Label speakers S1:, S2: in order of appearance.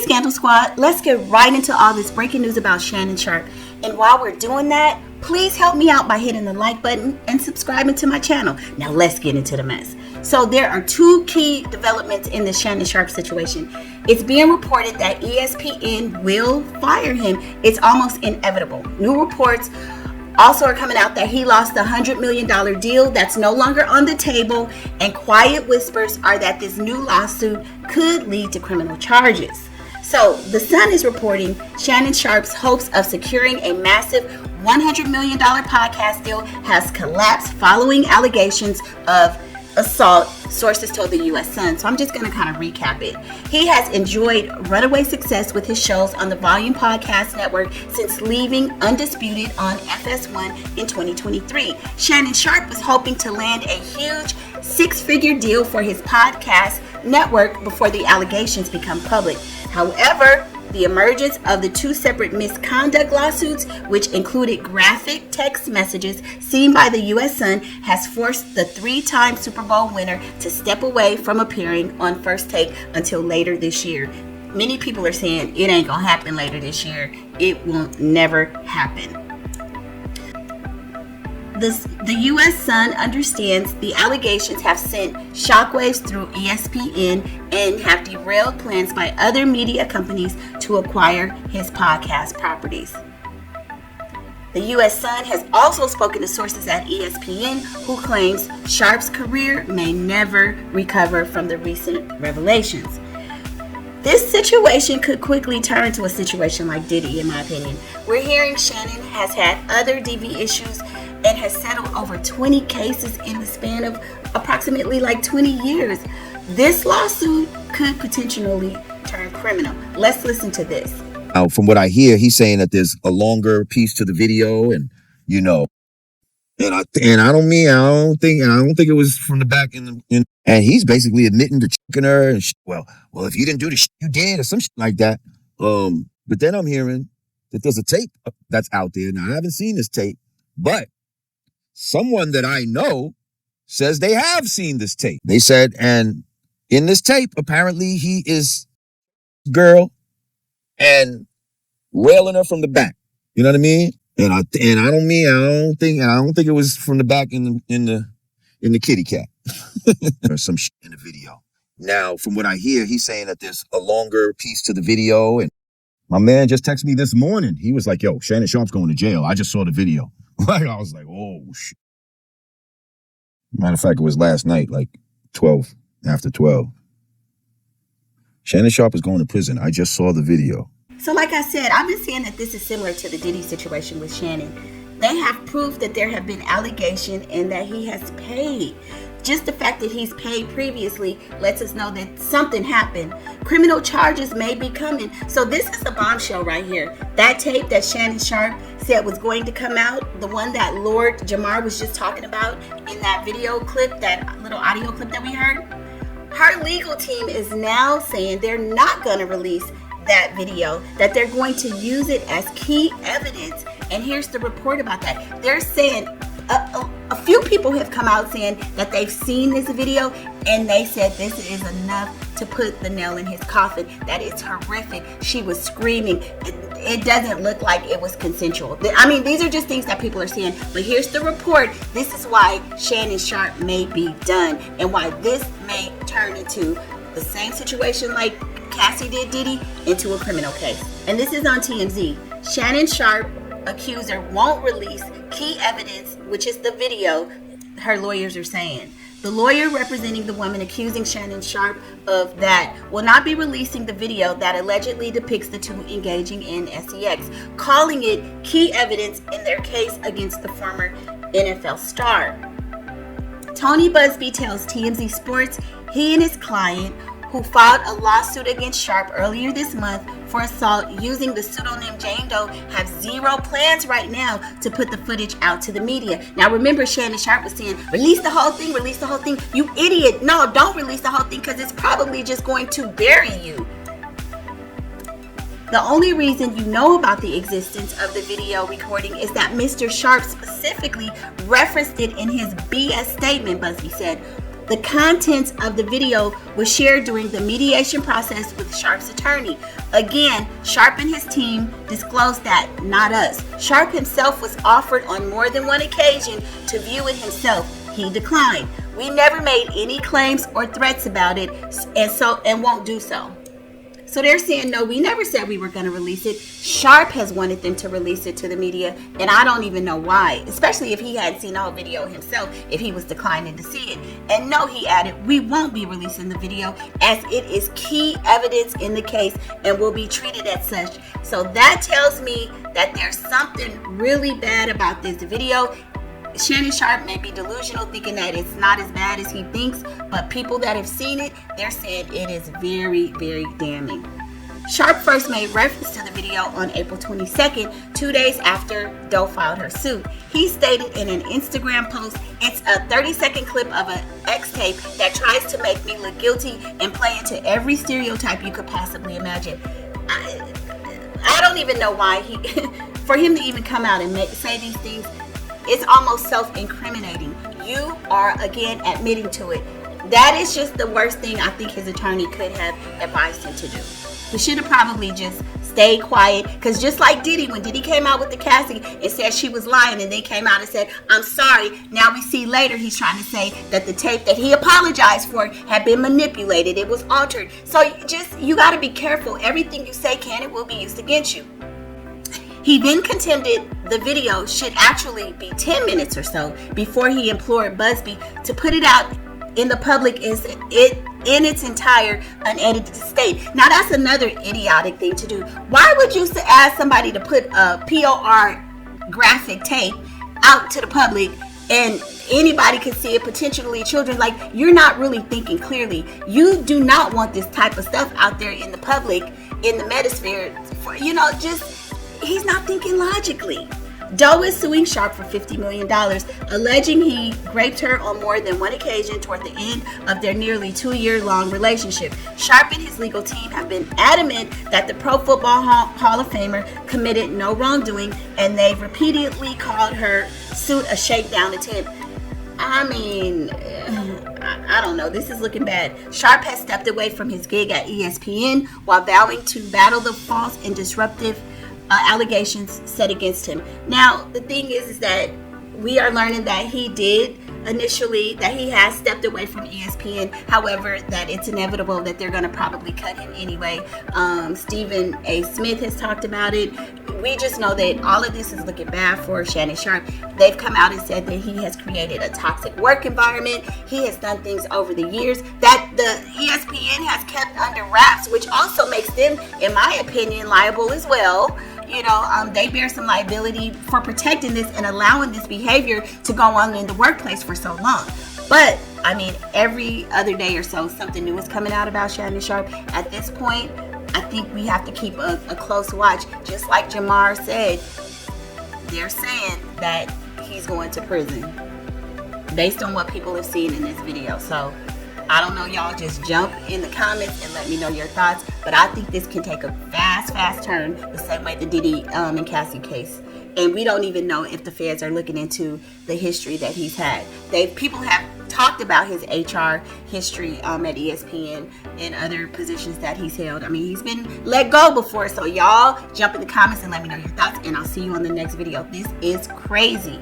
S1: Scandal Squad, let's get right into all this breaking news about Shannon Sharpe. And while we're doing that, please help me out by hitting the like button and subscribing to my channel. Now let's get into the mess. So there are two key developments in the Shannon Sharpe situation. It's being reported that ESPN will fire him. It's almost inevitable. New reports also are coming out that he lost the $100 million deal that's no longer on the table, and quiet whispers are that this new lawsuit could lead to criminal charges. So The Sun is reporting Shannon Sharpe's hopes of securing a massive $100 million podcast deal has collapsed following allegations of assault, sources told the U.S. Sun. So I'm just going to kind of recap it. He has enjoyed runaway success with his shows on the Volume Podcast Network since leaving Undisputed on FS1 in 2023. Shannon Sharpe was hoping to land a huge six-figure deal for his podcast network before the allegations become public. However, the emergence of the two separate misconduct lawsuits, which included graphic text messages seen by the U.S. Sun, has forced the three-time Super Bowl winner to step away from appearing on First Take until later this year. Many people are saying it ain't gonna happen later this year. It will never happen. The U.S. Sun understands the allegations have sent shockwaves through ESPN and have derailed plans by other media companies to acquire his podcast properties. The U.S. Sun has also spoken to sources at ESPN who claims Sharpe's career may never recover from the recent revelations. This situation could quickly turn to a situation like Diddy, in my opinion. We're hearing Shannon has had other DV issues and has settled over 20 cases in the span of approximately 20 years. This lawsuit could potentially turn criminal. Let's listen to this.
S2: From what I hear, he's saying that there's a longer piece to the video, and and I don't think it was from the back and he's basically admitting to checking her and well, if you didn't do the you did or some shit like that. But then I'm hearing that there's a tape that's out there. Now I haven't seen this tape, but someone that I know says they have seen this tape. They said, and in this tape, apparently he is girl and wailing her from the back. You know what I mean? And I don't think it was from the back in the kitty cat. There's some shit in the video. Now, from what I hear, he's saying that there's a longer piece to the video. And my man just texted me this morning. He was like, yo, Shannon Sharpe's going to jail. I just saw the video. I was like, oh, shit. Matter of fact, it was last night, 12, after 12. Shannon Sharpe is going to prison. I just saw the video.
S1: So like I said, I've been saying that this is similar to the Diddy situation with Shannon. They have proof that there have been allegations and that he has paid. Just the fact that he's paid previously lets us know that something happened. Criminal charges may be coming. So this is the bombshell right here. That tape that Shannon Sharpe said was going to come out, the one that Lord Jamar was just talking about in that video clip, that little audio clip that we heard. Her legal team is now saying they're not going to release that video, that they're going to use it as key evidence. And here's the report about that. They're saying a few people have come out saying that they've seen this video and they said this is enough to put the nail in his coffin, that it's horrific. She was screaming. It doesn't look like it was consensual. I mean, these are just things that people are saying, but here's the report. This is why Shannon Sharpe may be done and why this may turn into the same situation like Cassie did Diddy, into a criminal case. And this is on TMZ. Shannon Sharpe, Accuser, won't release key evidence, which is the video, her lawyers are saying. The lawyer representing the woman accusing Shannon Sharpe of that will not be releasing the video that allegedly depicts the two engaging in sex, calling it key evidence in their case against the former NFL star. Tony Busby tells TMZ Sports he and his client, who filed a lawsuit against Sharpe earlier this month for assault using the pseudonym Jane Doe, have zero plans right now to put the footage out to the media. Now remember, Shannon Sharpe was saying, release the whole thing, release the whole thing. You idiot. No, don't release the whole thing because it's probably just going to bury you. The only reason you know about the existence of the video recording is that Mr. Sharpe specifically referenced it in his BS statement, Busby said. The contents of the video was shared during the mediation process with Sharpe's attorney. Again, Sharpe and his team disclosed that, not us. Sharpe himself was offered on more than one occasion to view it himself. He declined. We never made any claims or threats about it, and won't do so. So they're saying, no, we never said we were going to release it. Sharpe has wanted them to release it to the media, and I don't even know why, especially if he hadn't seen the whole video himself, if he was declining to see it. And no, he added, we won't be releasing the video as it is key evidence in the case and will be treated as such. So that tells me that there's something really bad about this video. Shannon Sharpe may be delusional, thinking that it's not as bad as he thinks, but people that have seen it, they're saying it is very, very damning. Sharpe first made reference to the video on April 22nd, 2 days after Doe filed her suit. He stated in an Instagram post, it's a 30-second clip of an X tape that tries to make me look guilty and play into every stereotype you could possibly imagine. I don't even know why for him to even come out and say these things. It's almost self-incriminating. You are, again, admitting to it. That is just the worst thing I think his attorney could have advised him to do. He should have probably just stayed quiet, because just like Diddy, when Diddy came out with the Cassie and said she was lying, and then came out and said, I'm sorry. Now we see later he's trying to say that the tape that he apologized for had been manipulated. It was altered. So you got to be careful. Everything you say can and will be used against you. He then contended the video should actually be 10 minutes or so before he implored Busby to put it out in the public in its entire unedited state. Now that's another idiotic thing to do. Why would you ask somebody to put a POR graphic tape out to the public and anybody could see it, potentially children? Like, you're not really thinking clearly. You do not want this type of stuff out there in the public, in the metasphere, he's not thinking logically. Doe is suing Sharpe for $50 million, alleging he raped her on more than one occasion toward the end of their nearly 2-year-long relationship. Sharpe and his legal team have been adamant that the Pro Football Hall of Famer committed no wrongdoing, and they've repeatedly called her suit a shakedown attempt. I mean, I don't know. This is looking bad. Sharpe has stepped away from his gig at ESPN while vowing to battle the false and disruptive allegations set against him. Now, the thing is that we are learning that he did initially, that he has stepped away from ESPN. However, that it's inevitable that they're going to probably cut him anyway. Stephen A. Smith has talked about it. We just know that all of this is looking bad for Shannon Sharpe. They've come out and said that he has created a toxic work environment. He has done things over the years that the ESPN has kept under wraps, which also makes them, in my opinion, liable as well. They bear some liability for protecting this and allowing this behavior to go on in the workplace for so long. But, I mean, every other day or so, something new is coming out about Shannon Sharpe. At this point, I think we have to keep a close watch. Just like Jamar said, they're saying that he's going to prison based on what people have seen in this video. So, I don't know, y'all. Just jump in the comments and let me know your thoughts. But I think this can take a fast turn, the same way the Diddy and Cassie case. And we don't even know if the feds are looking into the history that he's had. People have talked about his HR history at ESPN and other positions that he's held. I mean, he's been let go before. So y'all jump in the comments and let me know your thoughts. And I'll see you on the next video. This is crazy.